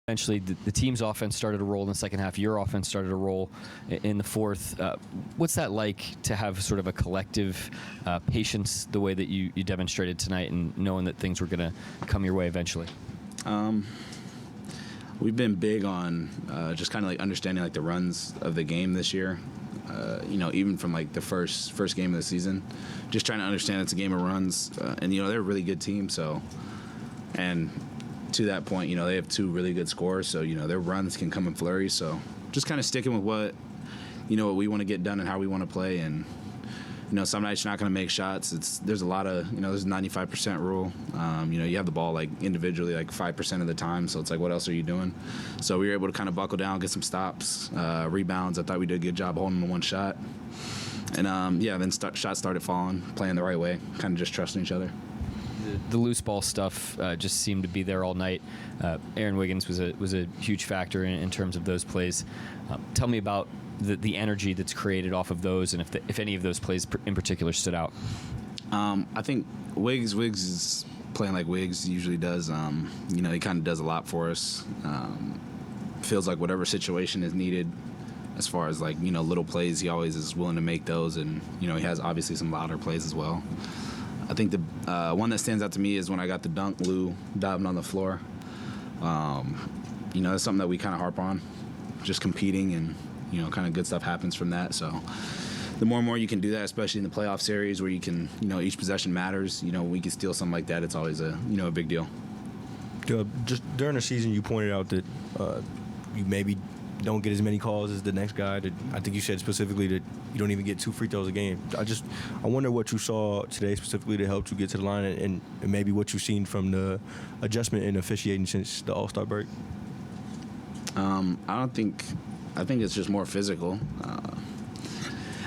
Eventually, the team's offense started to roll in the second half. Your offense started to roll in the fourth. What's that like to have sort of a collective patience the way that you demonstrated tonight, and knowing that things were going to come your way eventually? We've been big on just kind of like understanding like the runs of the game this year. Even from like the first game of the season, just trying to understand it's a game of runs, and they're a really good team. So, and to that point, they have two really good scorers, so their runs can come in flurries. So, just kind of sticking with what we want to get done and how we want to play. And some nights you're not going to make shots. There's a lot of there's a 95% rule. You have the ball like individually like 5% of the time. So it's like, what else are you doing? So we were able to kind of buckle down, get some stops, rebounds. I thought we did a good job holding the one shot. And then shots started falling, playing the right way, kind of just trusting each other. The loose ball stuff just seemed to be there all night. Aaron Wiggins was a huge factor in terms of those plays. Tell me about the energy that's created off of those, and if any of those plays in particular stood out. I think Wiggs is playing like Wiggs usually does. He kind of does a lot for us. Feels like whatever situation is needed, as far as like little plays, he always is willing to make those, and he has obviously some louder plays as well. I think the one that stands out to me is when I got the dunk, Lou diving on the floor. That's something that we kind of harp on, just competing, and kind of good stuff happens from that. So the more and more you can do that, especially in the playoff series where you can, each possession matters. We can steal something like that. It's always a big deal. Just during the season, you pointed out that you maybe don't get as many calls as the next guy. That I think you said specifically that you don't even get 2 free throws a game. I wonder what you saw today specifically that helped you get to the line, and maybe what you've seen from the adjustment in officiating since the All-Star break. I think it's just more physical.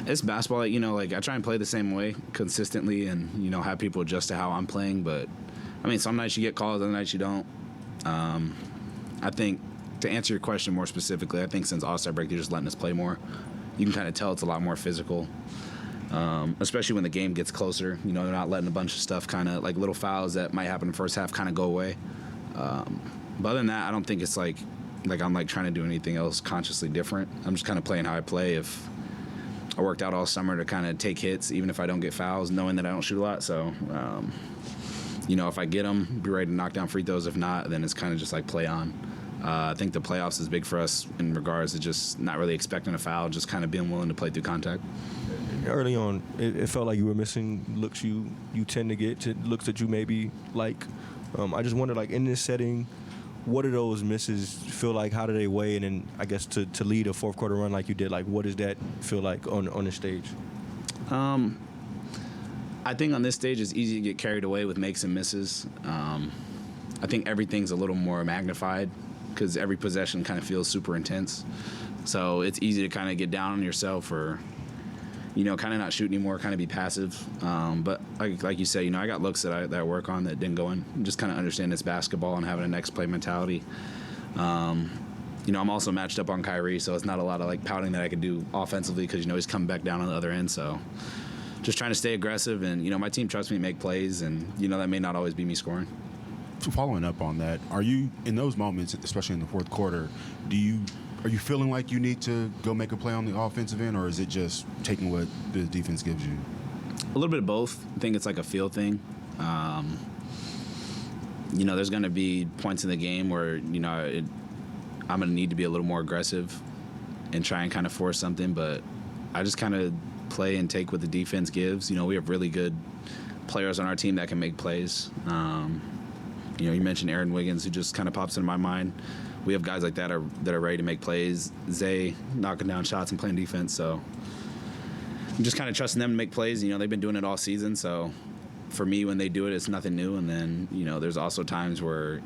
It's basketball, like I try and play the same way consistently, and have people adjust to how I'm playing. But I mean, some nights you get calls, other nights you don't. I think, to answer your question more specifically, I think since All-Star break, they're just letting us play more. You can kind of tell it's a lot more physical, especially when the game gets closer. They're not letting a bunch of stuff kind of like little fouls that might happen in the first half kind of go away. But other than that, I don't think it's like I'm like trying to do anything else consciously different. I'm just kind of playing how I play. If I worked out all summer to kind of take hits, even if I don't get fouls, knowing that I don't shoot a lot. So, if I get them, be ready to knock down free throws. If not, then it's kind of just like play on. I think the playoffs is big for us in regards to just not really expecting a foul, just kind of being willing to play through contact. Early on, it felt like you were missing looks you tend to get, to looks that you maybe like. I just wonder, like, in this setting, what do those misses feel like? How do they weigh? And then I guess to lead a fourth quarter run like you did, like, what does that feel like on the stage? I think on this stage it's easy to get carried away with makes and misses. I think everything's a little more magnified because every possession kind of feels super intense. So it's easy to kind of get down on yourself or, kind of not shoot anymore, kind of be passive. But like you say, I got looks that I work on that didn't go in. Just kind of understand it's basketball and having a next play mentality. I'm also matched up on Kyrie, so it's not a lot of like pouting that I could do offensively because he's coming back down on the other end. So just trying to stay aggressive, and my team trusts me to make plays, and that may not always be me scoring. Following up on that, are you in those moments, especially in the fourth quarter, are you feeling like you need to go make a play on the offensive end, or is it just taking what the defense gives you? A little bit of both. I think it's like a feel thing. There's going to be points in the game where, I'm going to need to be a little more aggressive and try and kind of force something, but I just kind of play and take what the defense gives. We have really good players on our team that can make plays. You mentioned Aaron Wiggins, who just kind of pops into my mind. We have guys like that that are ready to make plays. Zay knocking down shots and playing defense. So I'm just kind of trusting them to make plays. They've been doing it all season. So for me, when they do it, it's nothing new. And then, there's also times where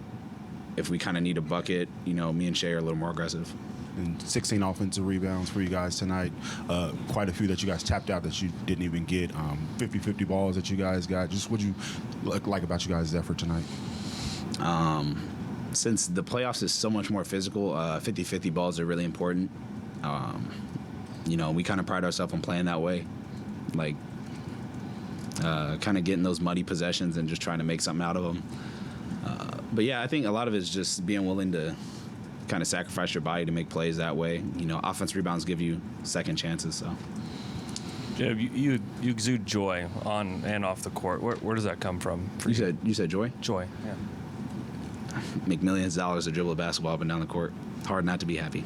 if we kind of need a bucket, me and Shea are a little more aggressive. And 16 offensive rebounds for you guys tonight. Quite a few that you guys tapped out that you didn't even get. 50-50 balls that you guys got. Just what you like about you guys' effort tonight? Since the playoffs is so much more physical, 50-50 balls are really important. We kind of pride ourselves on playing that way. Like, kind of getting those muddy possessions and just trying to make something out of them. But, yeah, I think a lot of it is just being willing to kind of sacrifice your body to make plays that way. Offense rebounds give you second chances. So. Yeah, you exude joy on and off the court. Where does that come from? For You said joy? Joy, yeah. Make millions of dollars to dribble a basketball up and down the court. Hard not to be happy.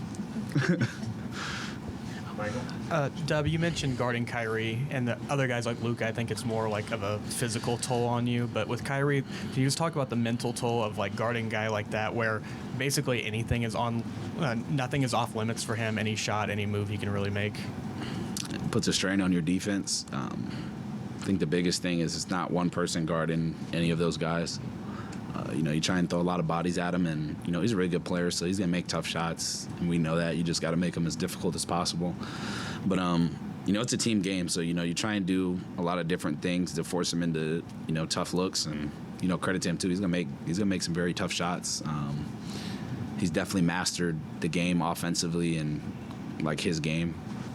Dub, you mentioned guarding Kyrie and the other guys like Luka. I think it's more like of a physical toll on you. But with Kyrie, can you just talk about the mental toll of like guarding a guy like that, where basically anything is nothing is off limits for him. Any shot, any move he can really make. It puts a strain on your defense. I think the biggest thing is it's not one person guarding any of those guys. You try and throw a lot of bodies at him, and he's a really good player, so he's gonna make tough shots, and we know that. You just got to make them as difficult as possible. But it's a team game, so you try and do a lot of different things to force him into tough looks, and credit to him too. He's gonna make some very tough shots. He's definitely mastered the game offensively and like his game.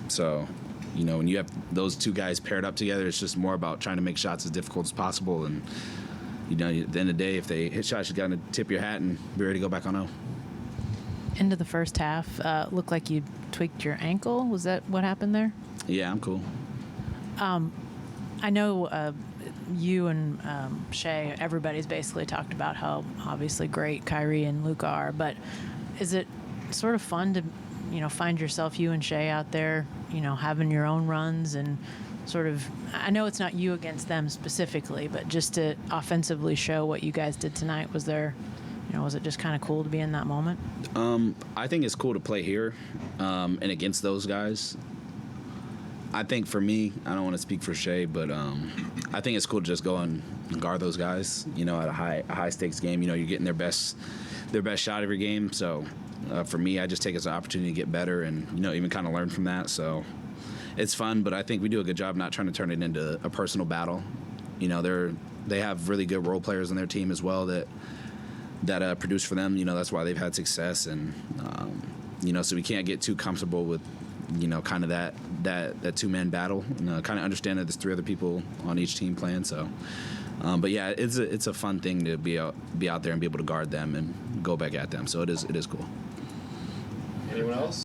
So when you have those two guys paired up together, it's just more about trying to make shots as difficult as possible. And at the end of the day, if they hit shots, you got to tip your hat and be ready to go back on 0. End of the first half, looked like you tweaked your ankle. Was that what happened there? Yeah, I'm cool. I know you and Shea, everybody's basically talked about how obviously great Kyrie and Luka are, but is it sort of fun to, find yourself, you and Shea out there, having your own runs and sort of, I know it's not you against them specifically, but just to offensively show what you guys did tonight, was it just kind of cool to be in that moment? I think it's cool to play here and against those guys. I think for me, I don't want to speak for Shea, but I think it's cool to just go and guard those guys, at a high stakes game. You're getting their best shot every game. So for me, I just take it as an opportunity to get better and, even kind of learn from that. So it's fun, but I think we do a good job not trying to turn it into a personal battle. They have really good role players on their team as well that produce for them. That's why they've had success, and so we can't get too comfortable with kind of that two-man battle. Kind of understand that there's 3 other people on each team playing. So, but yeah, it's a fun thing to be out there and be able to guard them and go back at them. So it is cool. Anyone else?